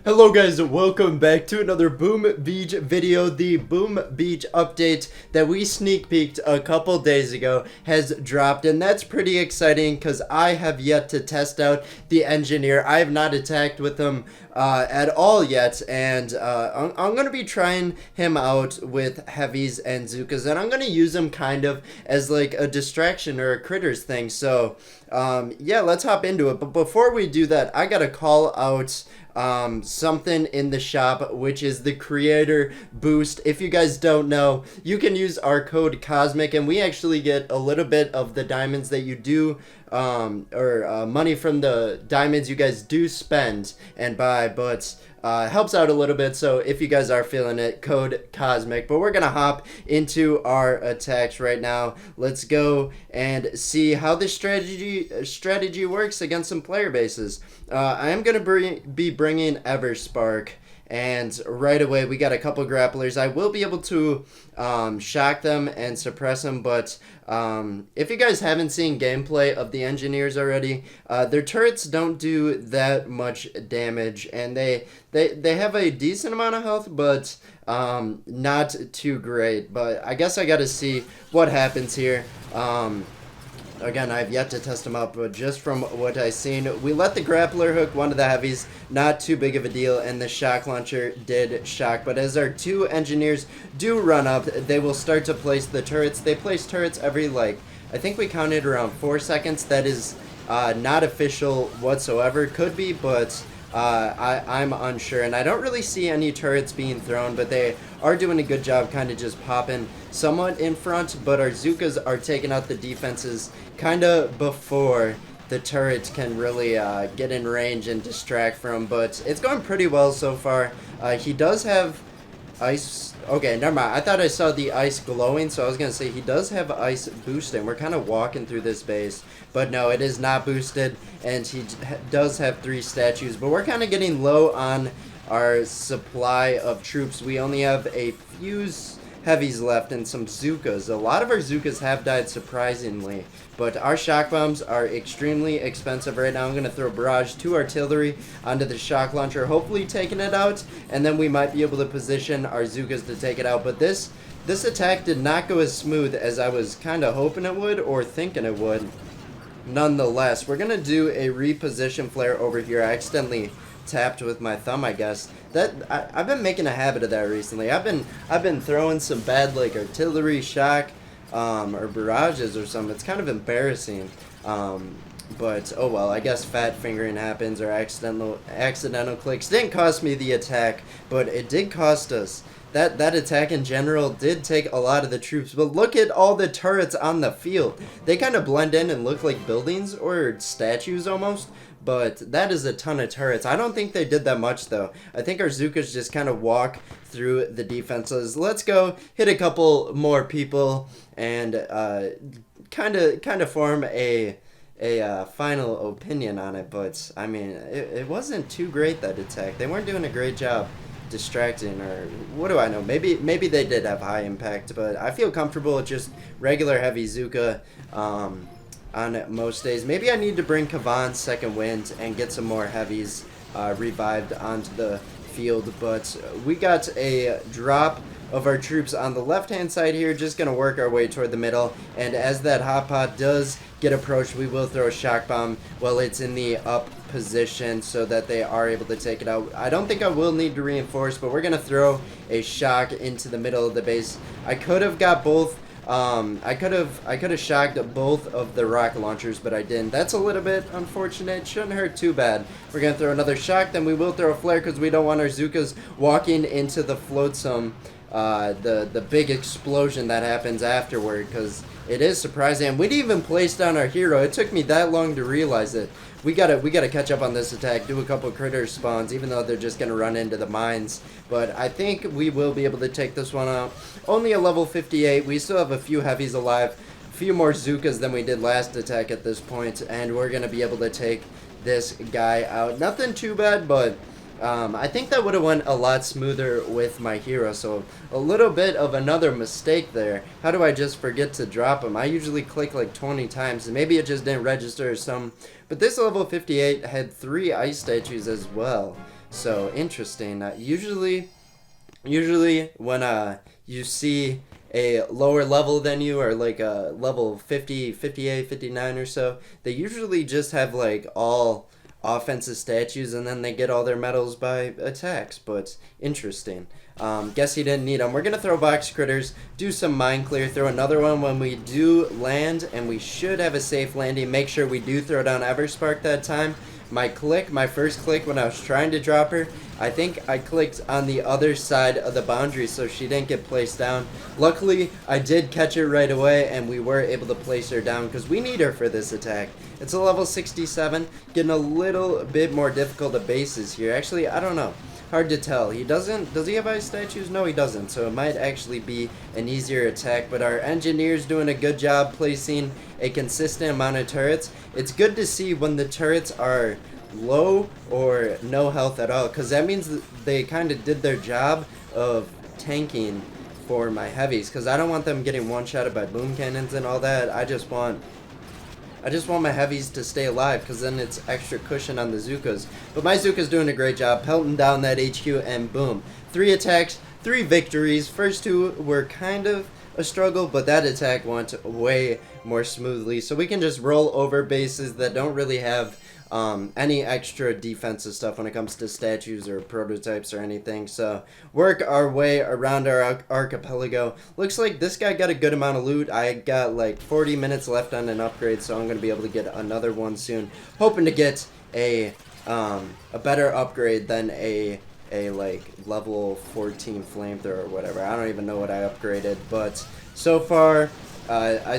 Hello guys, welcome back to another Boom Beach video. The Boom Beach update that we sneak peeked a couple days ago has dropped, and that's pretty exciting because I have yet to test out the engineer. I have not attacked with him at all yet, and I'm going to be trying him out with heavies and Zookas, and I'm going to use him kind of as like a distraction or a critters thing. So yeah, let's hop into it. But before we do that, I got to call out something in the shop, which is the creator boost. If you guys don't know, you can use our code Cosmic, and we actually get a little bit of the diamonds that you do money from the diamonds you guys do spend and buy, but helps out a little bit. So if you guys are feeling it, code Cosmic. But we're gonna hop into our attacks right now. Let's go and see how this strategy works against some player bases. I am gonna be bringing Everspark, and right away we got a couple grapplers. I will be able to shock them and suppress them, but if you guys haven't seen gameplay of the engineers already, their turrets don't do that much damage, and they have a decent amount of health, but not too great. But I guess I gotta see what happens here. Again, I've yet to test them out, but just from what I've seen, we let the grappler hook one of the heavies, not too big of a deal, and the shock launcher did shock. But as our two engineers do run up, they will start to place the turrets. They place turrets every, like, I think we counted around 4 seconds. That is not official whatsoever. Could be, but I'm unsure, and I don't really see any turrets being thrown, but they are doing a good job kind of just popping somewhat in front, but our Zookas are taking out the defenses kind of before the turrets can really get in range and distract from, but it's going pretty well so far. He does have ice. Okay, never mind. I thought I saw the ice glowing, so I was going to say he does have ice boosting. We're kind of walking through this base, but no, it is not boosted, and he does have 3 statues, but we're kind of getting low on our supply of troops. We only have a few heavies left and some Zookas. A lot of our Zookas have died, surprisingly, but our shock bombs are extremely expensive right now. I'm going to throw barrage 2 artillery onto the shock launcher, hopefully taking it out, and then we might be able to position our Zookas to take it out. But this attack did not go as smooth as I was kind of hoping it would or thinking it would. Nonetheless, we're going to do a reposition flare over here. I accidentally tapped with my thumb, I guess. I've been making a habit of that recently. I've been throwing some bad, like, artillery, shock, or barrages or something. It's kind of embarrassing. But oh well, I guess fat fingering happens, or accidental clicks. Didn't cost me the attack, but it did cost us. That attack in general did take a lot of the troops, but look at all the turrets on the field. They kind of blend in and look like buildings or statues almost, but that is a ton of turrets. I don't think they did that much, though. I think our Zookas just kind of walk through the defenses. Let's go hit a couple more people and kind of form a final opinion on it. But I mean, it wasn't too great, that attack. They weren't doing a great job distracting, or what do I know? Maybe they did have high impact, but I feel comfortable with just regular heavy Zooka on most days. Maybe I need to bring Kavan's second wind and get some more heavies revived onto the field, but we got a drop of our troops on the left hand side here. Just gonna work our way toward the middle, and as that hot pot does get approached, we will throw a shock bomb while it's in the up position so that they are able to take it out. I don't think I will need to reinforce, but we're gonna throw a shock into the middle of the base. I could have got both. I could have shocked both of the rocket launchers, but I didn't. That's a little bit unfortunate. Shouldn't hurt too bad. We're gonna throw another shock, then we will throw a flare because we don't want our Zookas walking into the floatsome, the big explosion that happens afterward, because it is surprising. And we didn't even place down our hero. It took me that long to realize it. We gotta catch up on this attack, do a couple critter spawns, even though they're just gonna run into the mines. But I think we will be able to take this one out. Only a level 58. We still have a few heavies alive, a few more Zookas than we did last attack at this point, and we're gonna be able to take this guy out. Nothing too bad, but I think that would have went a lot smoother with my hero, so a little bit of another mistake there. How do I just forget to drop him? I usually click like 20 times, and maybe it just didn't register or something. But this level 58 had 3 ice statues as well. So interesting. Usually when you see a lower level than you, or like a level 50, 58, 59 or so, they usually just have like all offensive statues, and then they get all their medals by attacks. But interesting. Guess he didn't need them. We're gonna throw box critters, do some mine clear, throw another one when we do land, and we should have a safe landing. Make sure we do throw down Everspark that time. My first click when I was trying to drop her, I think I clicked on the other side of the boundary, so she didn't get placed down. Luckily, I did catch her right away, and we were able to place her down because we need her for this attack. It's a level 67, getting a little bit more difficult at bases here. Actually, I don't know. Hard to tell. Does he have ice statues? No, he doesn't. So it might actually be an easier attack, but our engineer's doing a good job placing a consistent amount of turrets. It's good to see when the turrets are low or no health at all, because that means that they kind of did their job of tanking for my heavies, because I don't want them getting one-shotted by boom cannons and all that. I just want my heavies to stay alive, because then it's extra cushion on the Zukas. But my Zuka's doing a great job pelting down that HQ, and boom. 3 attacks, 3 victories. First 2 were kind of a struggle, but that attack went way more smoothly. So we can just roll over bases that don't really have any extra defensive stuff when it comes to statues or prototypes or anything. So work our way around our archipelago. Looks like this guy got a good amount of loot. I got like 40 minutes left on an upgrade, so I'm going to be able to get another one soon. Hoping to get a better upgrade than a like level 14 flamethrower or whatever. I don't even know what I upgraded, but so far I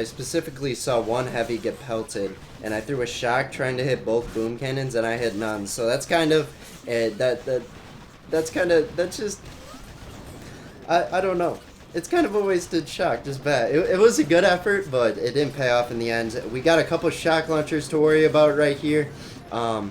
specifically saw one heavy get pelted, and I threw a shock trying to hit both boom cannons, and I hit none. So that's kind of that's just I don't know. It's kind of a wasted shock, just bad. It was a good effort, but it didn't pay off in the end. We got a couple shock launchers to worry about right here, well,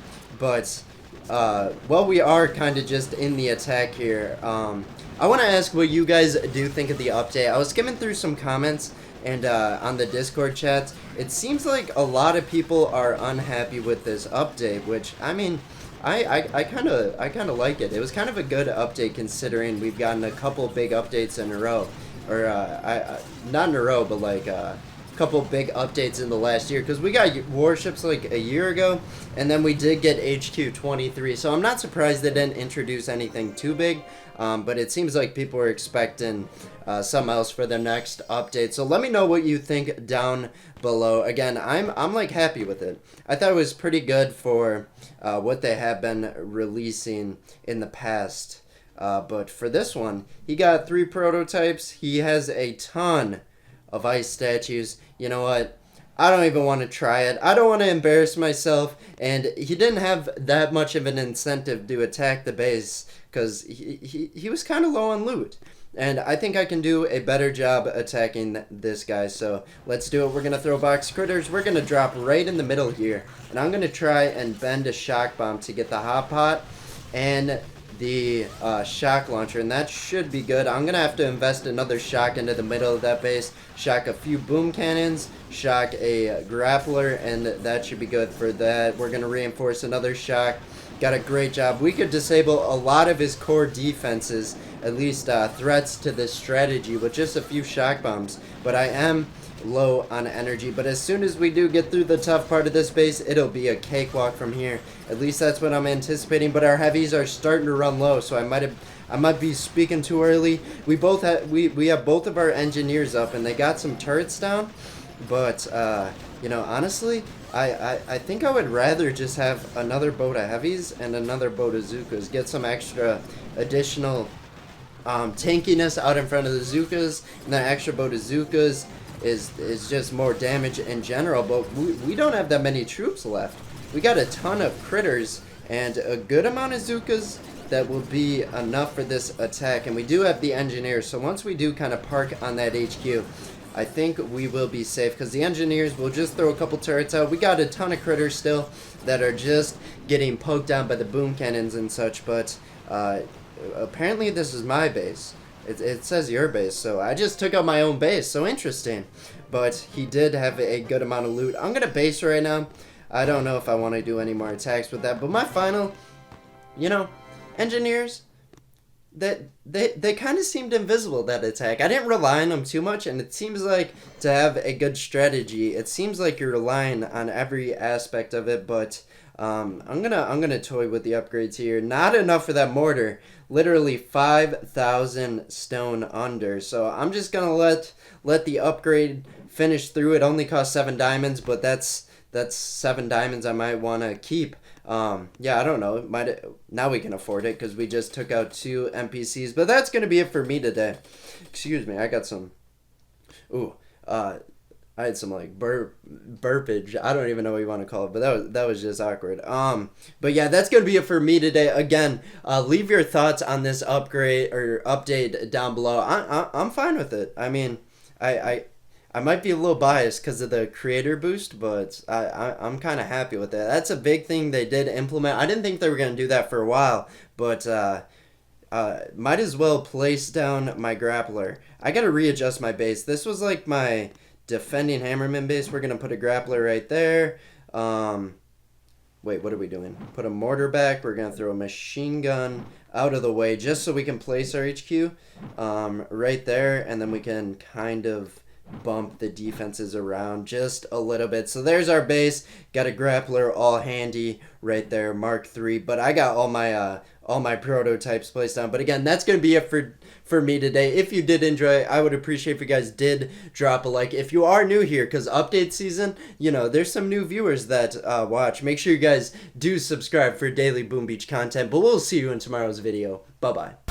we are kind of just in the attack here. I want to ask what you guys do think of the update. I was skimming through some comments and on the Discord chats. It seems like a lot of people are unhappy with this update, which, I mean, I kind of like it. It was kind of a good update considering we've gotten a couple big updates in a row, or not in a row, but like couple big updates in the last year, because we got warships like a year ago, and then we did get HQ 23, so I'm not surprised they didn't introduce anything too big, but it seems like people are expecting something else for their next update. So let me know what you think down below. Again, I'm like happy with it. I thought it was pretty good for what they have been releasing in the past, but for this one, he got 3 prototypes. He has a ton of ice statues. You know what? I don't even want to try it. I don't want to embarrass myself, and he didn't have that much of an incentive to attack the base because he was kind of low on loot. And I think I can do a better job attacking this guy, so let's do it. We're going to throw box critters. We're going to drop right in the middle here, and I'm going to try and bend a shock bomb to get the hot pot and the shock launcher, and that should be good. I'm gonna have to invest another shock into the middle of that base, shock a few boom cannons, shock a grappler, and that should be good for that. We're gonna reinforce another shock. Got a great job. We could disable a lot of his core defenses, at least threats to this strategy, with just a few shock bombs, but I am low on energy. But as soon as we do get through the tough part of this base, it'll be a cakewalk from here. At least that's what I'm anticipating. But our heavies are starting to run low, so I might be speaking too early. We have both of our engineers up, and they got some turrets down. But you know, honestly, I think I would rather just have another boat of heavies and another boat of Zukas. Get some extra additional tankiness out in front of the Zukas, and that extra boat of Zukas is just more damage in general. But we don't have that many troops left. We got a ton of critters and a good amount of Zukas that will be enough for this attack, and we do have the engineers, so once we do kind of park on that HQ, I think we will be safe, because the engineers will just throw a couple turrets out. We got a ton of critters still that are just getting poked down by the boom cannons and such, but apparently this is my base. It says your base, so I just took out my own base, so interesting. But he did have a good amount of loot. I'm going to base right now. I don't know if I want to do any more attacks with that, but my final you know, engineers, that they kind of seemed invisible that attack. I didn't rely on them too much, and it seems like to have a good strategy, it seems like you're relying on every aspect of it. But I'm gonna toy with the upgrades here. Not enough for that mortar. Literally 5,000 stone under. So I'm just gonna let the upgrade finish through. It only costs 7 diamonds, but that's 7 diamonds I might want to keep. Yeah, I don't know. Now we can afford it because we just took out 2 NPCs. But that's gonna be it for me today. Excuse me, I got some. Ooh, I had some like burpage. I don't even know what you want to call it, but that was just awkward. But yeah, that's gonna be it for me today. Again, leave your thoughts on this upgrade or update down below. I'm fine with it. I mean, I might be a little biased because of the creator boost, but I'm kind of happy with that. That's a big thing they did implement. I didn't think they were going to do that for a while, but might as well place down my grappler. I got to readjust my base. This was like my defending hammerman base. We're going to put a grappler right there. Wait, what are we doing? Put a mortar back. We're going to throw a machine gun out of the way just so we can place our HQ right there, and then we can kind of bump the defenses around just a little bit. So there's our base. Got a grappler all handy right there, Mark III. But I got all my prototypes placed down. But again, that's gonna be it for me today. If you did enjoy, I would appreciate if you guys did drop a like. If you are new here, because update season, you know, there's some new viewers that watch. Make sure you guys do subscribe for daily Boom Beach content. But we'll see you in tomorrow's video. Bye bye.